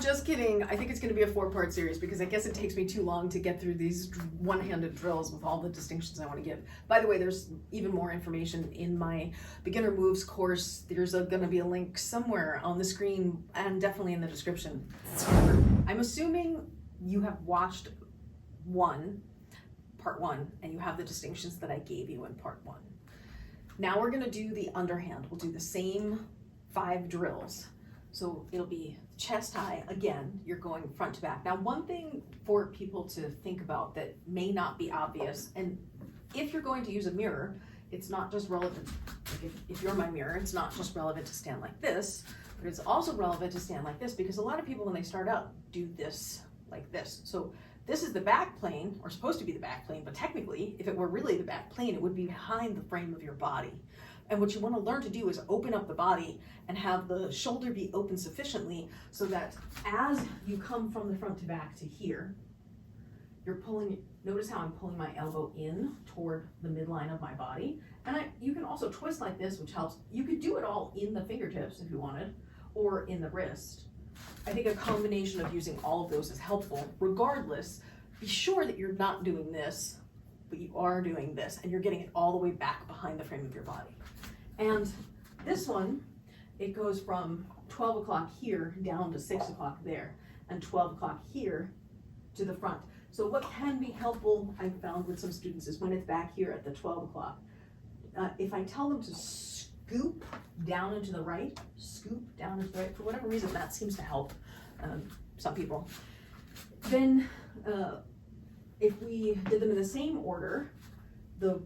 Just kidding. I think it's going to be a 4-part series because I guess it takes me too long to get through these one-handed drills with all the distinctions I want to give. By the way, there's even more information in my beginner moves course. There's going to be a link somewhere on the screen and definitely in the description. I'm assuming you have watched part one, and you have the distinctions that I gave you in part 1. Now we're going to do the underhand. We'll do the same 5 drills. So it'll be chest high. Again, you're going front to back. Now, one thing for people to think about that may not be obvious, and if you're going to use a mirror, it's not just relevant, like if you're my mirror, it's not just relevant to stand like this, but it's also relevant to stand like this, because a lot of people when they start out do this like this. So this is the back plane, or supposed to be the back plane, but technically, if it were really the back plane, it would be behind the frame of your body. And what you want to learn to do is open up the body and have the shoulder be open sufficiently so that as you come from the front to back to here, you're pulling, notice how I'm pulling my elbow in toward the midline of my body. And you can also twist like this, which helps. You could do it all in the fingertips if you wanted, or in the wrist. I think a combination of using all of those is helpful. Regardless, be sure that you're not doing this, but you are doing this, and you're getting it all the way back behind the frame of your body. And this one, it goes from 12 o'clock here down to 6 o'clock there, and 12 o'clock here to the front. So what can be helpful, I found with some students, is when it's back here at the 12 o'clock, if I tell them to scoop down into the right, for whatever reason, that seems to help some people. Then if we did them in the same order, the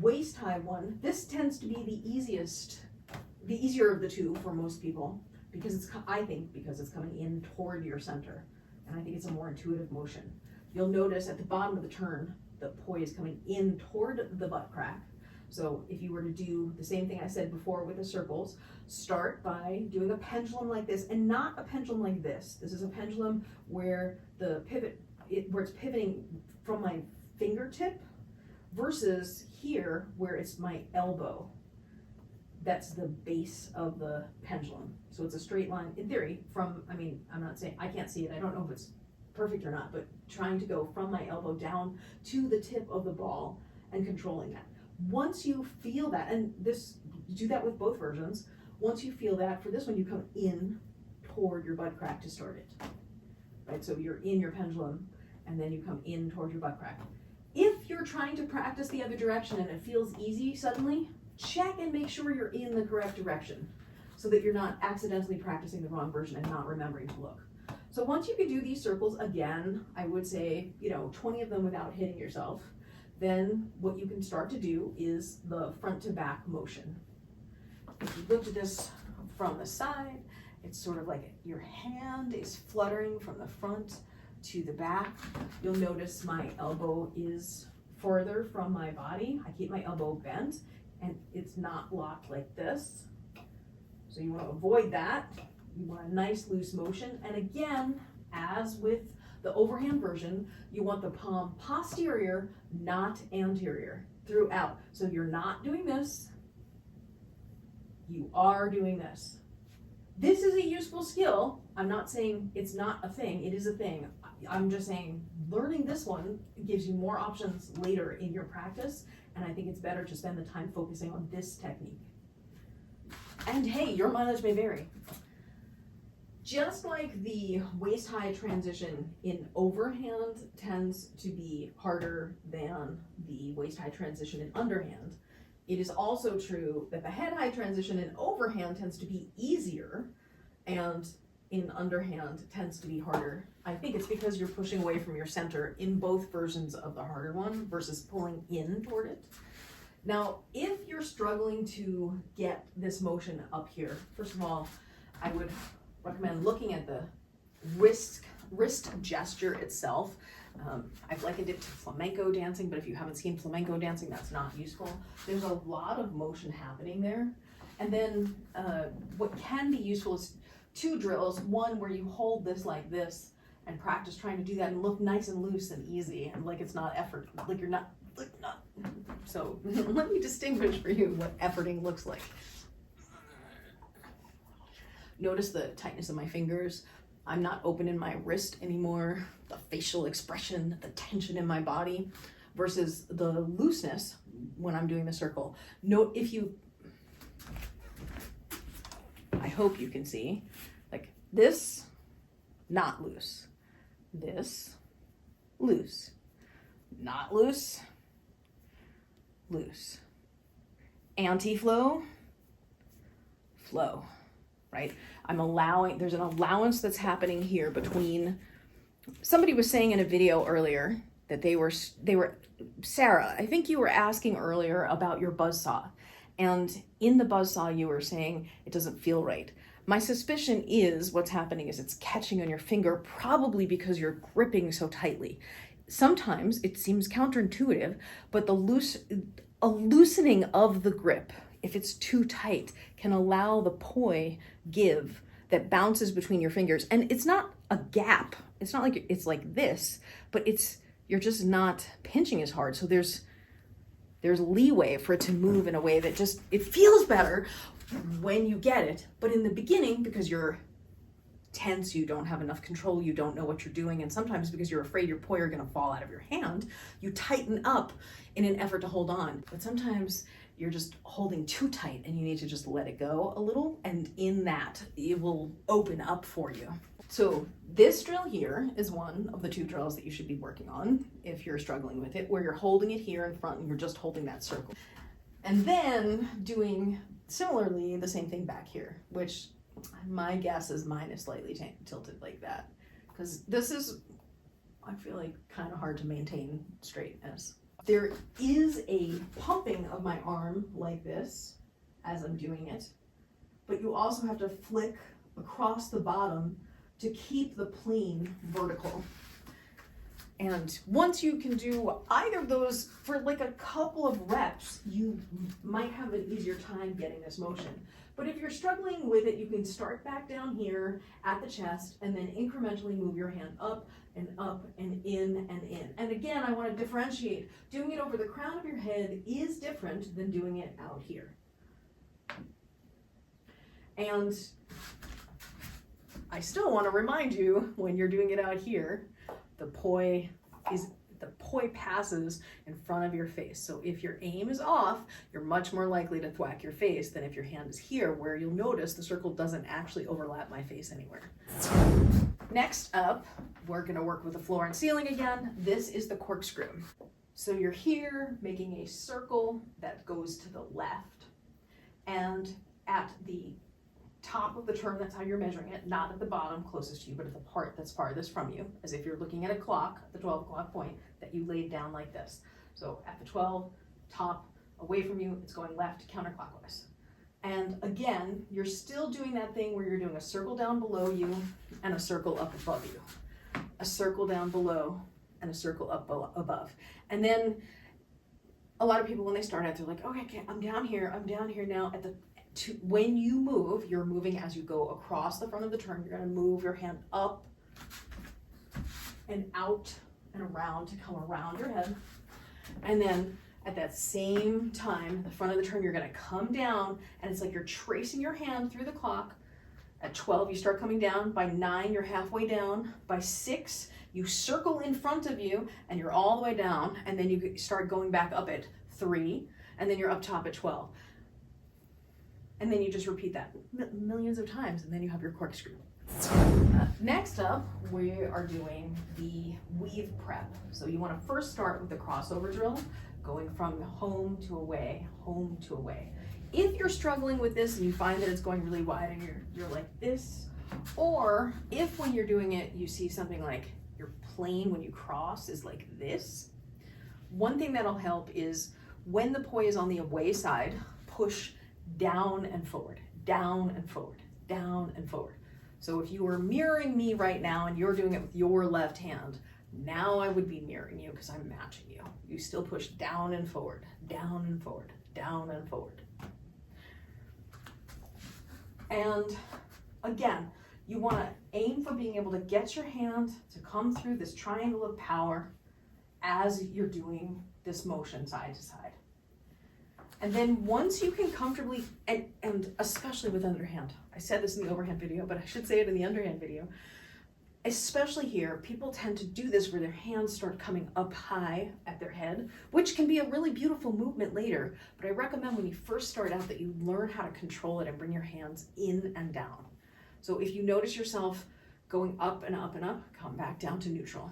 waist high one, this tends to be the easier of the two for most people, because I think because it's coming in toward your center, and I think it's a more intuitive motion. You'll notice at the bottom of the turn, the poi is coming in toward the butt crack. So if you were to do the same thing I said before with the circles, start by doing a pendulum like this, and not a pendulum like this. This is a pendulum where the pivot, where it's pivoting from my fingertip versus here where it's my elbow. That's the base of the pendulum. So it's a straight line in theory from, I'm not saying, I can't see it. I don't know if it's perfect or not, but trying to go from my elbow down to the tip of the ball and controlling that. Once you feel that, and do that with both versions, once you feel that, for this one you come in toward your butt crack to start it, right? So you're in your pendulum and then you come in toward your butt crack. If you're trying to practice the other direction and it feels easy suddenly, check and make sure you're in the correct direction so that you're not accidentally practicing the wrong version and not remembering to look. So once you can do these circles, again, I would say, 20 of them without hitting yourself, then what you can start to do is the front to back motion. If you looked at this from the side, it's sort of like your hand is fluttering from the front to the back. You'll notice my elbow is further from my body. I keep my elbow bent and it's not locked like this. So you want to avoid that. You want a nice loose motion. And again, as with the overhand version, you want the palm posterior, not anterior, throughout. So you're not doing this, you are doing this. This is a useful skill. I'm not saying it's not a thing, it is a thing. I'm just saying learning this one gives you more options later in your practice, and I think it's better to spend the time focusing on this technique. And hey, your mileage may vary. Just like the waist-high transition in overhand tends to be harder than the waist-high transition in underhand, it is also true that the head-high transition in overhand tends to be easier and in underhand tends to be harder. I think it's because you're pushing away from your center in both versions of the harder one versus pulling in toward it. Now, if you're struggling to get this motion up here, first of all, I would recommend looking at the wrist gesture itself. I've likened it to flamenco dancing, but if you haven't seen flamenco dancing, that's not useful. There's a lot of motion happening there. And then what can be useful is 2 drills, one where you hold this like this and practice trying to do that and look nice and loose and easy and like it's not effort, like you're not. So let me distinguish for you what efforting looks like. Notice the tightness of my fingers. I'm not open in my wrist anymore, the facial expression, the tension in my body, versus the looseness when I'm doing the circle. Note if you, I hope you can see, like this, not loose. This, loose. Not loose, loose. Anti-flow, flow, right? I'm allowing, there's an allowance that's happening here between, somebody was saying in a video earlier that they were, Sarah, I think you were asking earlier about your buzzsaw. And in the buzzsaw, you were saying it doesn't feel right. My suspicion is what's happening is it's catching on your finger, probably because you're gripping so tightly. Sometimes it seems counterintuitive, but a loosening of the grip, if it's too tight, can allow the poi give that bounces between your fingers. And it's not a gap. It's not like it's like this, but you're just not pinching as hard. So there's leeway for it to move in a way that just, it feels better when you get it. But in the beginning, because you're tense, you don't have enough control, you don't know what you're doing, and sometimes because you're afraid your poi are going to fall out of your hand, you tighten up in an effort to hold on. But sometimes you're just holding too tight and you need to just let it go a little, and in that it will open up for you. So this drill here is one of the 2 drills that you should be working on if you're struggling with it, where you're holding it here in front and you're just holding that circle. And then doing similarly the same thing back here, which my guess is mine is slightly tilted like that, because this is, I feel like, kind of hard to maintain straightness. There is a pumping of my arm like this as I'm doing it, but you also have to flick across the bottom to keep the plane vertical. And once you can do either of those for like a couple of reps, you might have an easier time getting this motion. But if you're struggling with it, you can start back down here at the chest and then incrementally move your hand up and in and in. And again, I want to differentiate. Doing it over the crown of your head is different than doing it out here. And I still want to remind you, when you're doing it out here, the poi passes in front of your face. So if your aim is off, you're much more likely to thwack your face than if your hand is here, where you'll notice the circle doesn't actually overlap my face anywhere. Next up, we're going to work with the floor and ceiling again. This is the corkscrew. So you're here making a circle that goes to the left, and at the top of the turn, that's how you're measuring it, not at the bottom closest to you, but at the part that's farthest from you, as if you're looking at a clock, the 12 o'clock point that you laid down like this. So at the 12, top, away from you, it's going left counterclockwise. And again, you're still doing that thing where you're doing a circle down below you and a circle up above you. A circle down below and a circle up above. And then a lot of people, when they start out, they're like, okay, I'm down here now. When you move, you're moving as you go across the front of the turn. You're going to move your hand up and out and around to come around your head. And then at that same time, the front of the turn, you're going to come down, and it's like you're tracing your hand through the clock. At 12, you start coming down. By 9, you're halfway down. By 6, you circle in front of you, and you're all the way down. And then you start going back up at 3, and then you're up top at 12. And then you just repeat that millions of times, and then you have your corkscrew. Next up, we are doing the weave prep. So you want to first start with the crossover drill, going from home to away, home to away. If you're struggling with this and you find that it's going really wide and you're like this, or if when you're doing it, you see something like your plane when you cross is like this, one thing that'll help is when the poi is on the away side, push down and forward, down and forward, down and forward. So if you were mirroring me right now and you're doing it with your left hand, now I would be mirroring you because I'm matching you. You still push down and forward, down and forward, down and forward. And again, you want to aim for being able to get your hand to come through this triangle of power as you're doing this motion side to side. And then once you can comfortably, and especially with underhand, I said this in the overhand video, but I should say it in the underhand video. especially here, people tend to do this where their hands start coming up high at their head, which can be a really beautiful movement later. But I recommend when you first start out that you learn how to control it and bring your hands in and down. So if you notice yourself going up and up and up, come back down to neutral.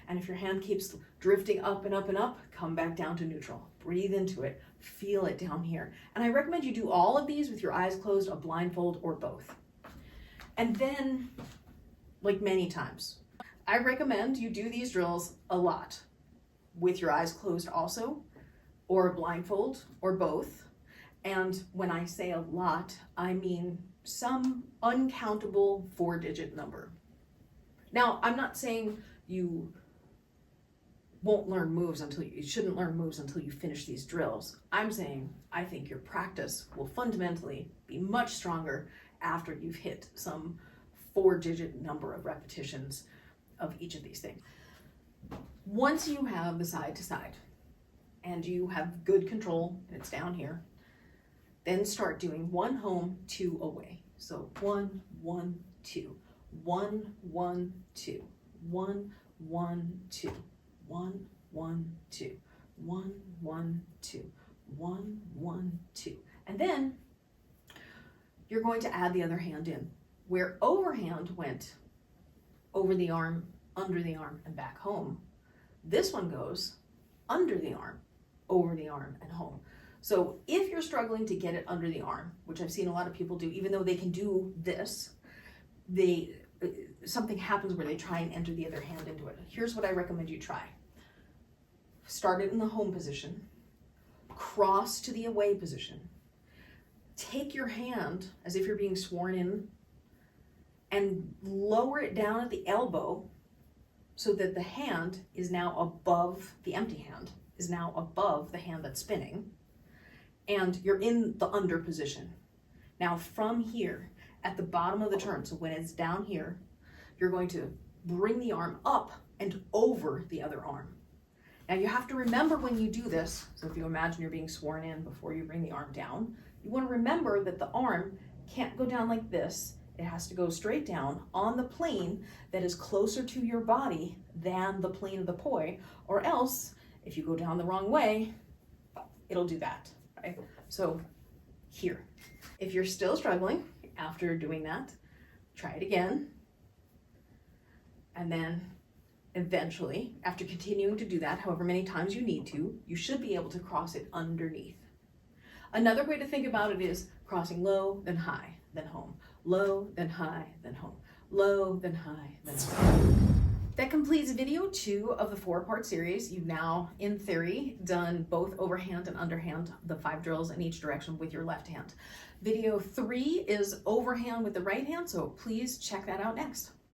And if your hand keeps drifting up and up and up, come back down to neutral. Breathe into it, feel it down here. And I recommend you do all of these with your eyes closed, a blindfold, or both. And then, like many times, I recommend you do these drills a lot with your eyes closed also, or a blindfold, or both. And when I say a lot, I mean some uncountable 4-digit number. Now, I'm not saying you won't learn moves until you shouldn't learn moves until you finish these drills. I'm saying I think your practice will fundamentally be much stronger after you've hit some 4-digit number of repetitions of each of these things. Once you have the side to side and you have good control, and it's down here, then start doing 1 home, 2 away. So 1, 1, 2, 1, 1, 2, 1, 1, 2, 1, 1, 2, 1, 1, 2, 1, 1, 2. And then you're going to add the other hand in. Where overhand went over the arm, under the arm, and back home, this one goes under the arm, over the arm, and home. So if you're struggling to get it under the arm, which I've seen a lot of people do, even though they can do this, something happens where they try and enter the other hand into it. Here's what I recommend you try. Start it in the home position, cross to the away position, take your hand as if you're being sworn in, and lower it down at the elbow so that the hand is now above, the empty hand is now above the hand that's spinning, and you're in the under position. Now from here, at the bottom of the turn, so when it's down here, you're going to bring the arm up and over the other arm. Now you have to remember when you do this, so if you imagine you're being sworn in before you bring the arm down, you want to remember that the arm can't go down like this. It has to go straight down on the plane that is closer to your body than the plane of the poi, or else if you go down the wrong way, it'll do that, right? So here, if you're still struggling after doing that, try it again. And then eventually, after continuing to do that, however many times you need to, you should be able to cross it underneath. Another way to think about it is crossing low, then high, then home. Low, then high, then home. Low, then high, then home. That completes video 2 of the 4-part series. You've now, in theory, done both overhand and underhand, the 5 drills in each direction with your left hand. Video 3 is overhand with the right hand, so please check that out next.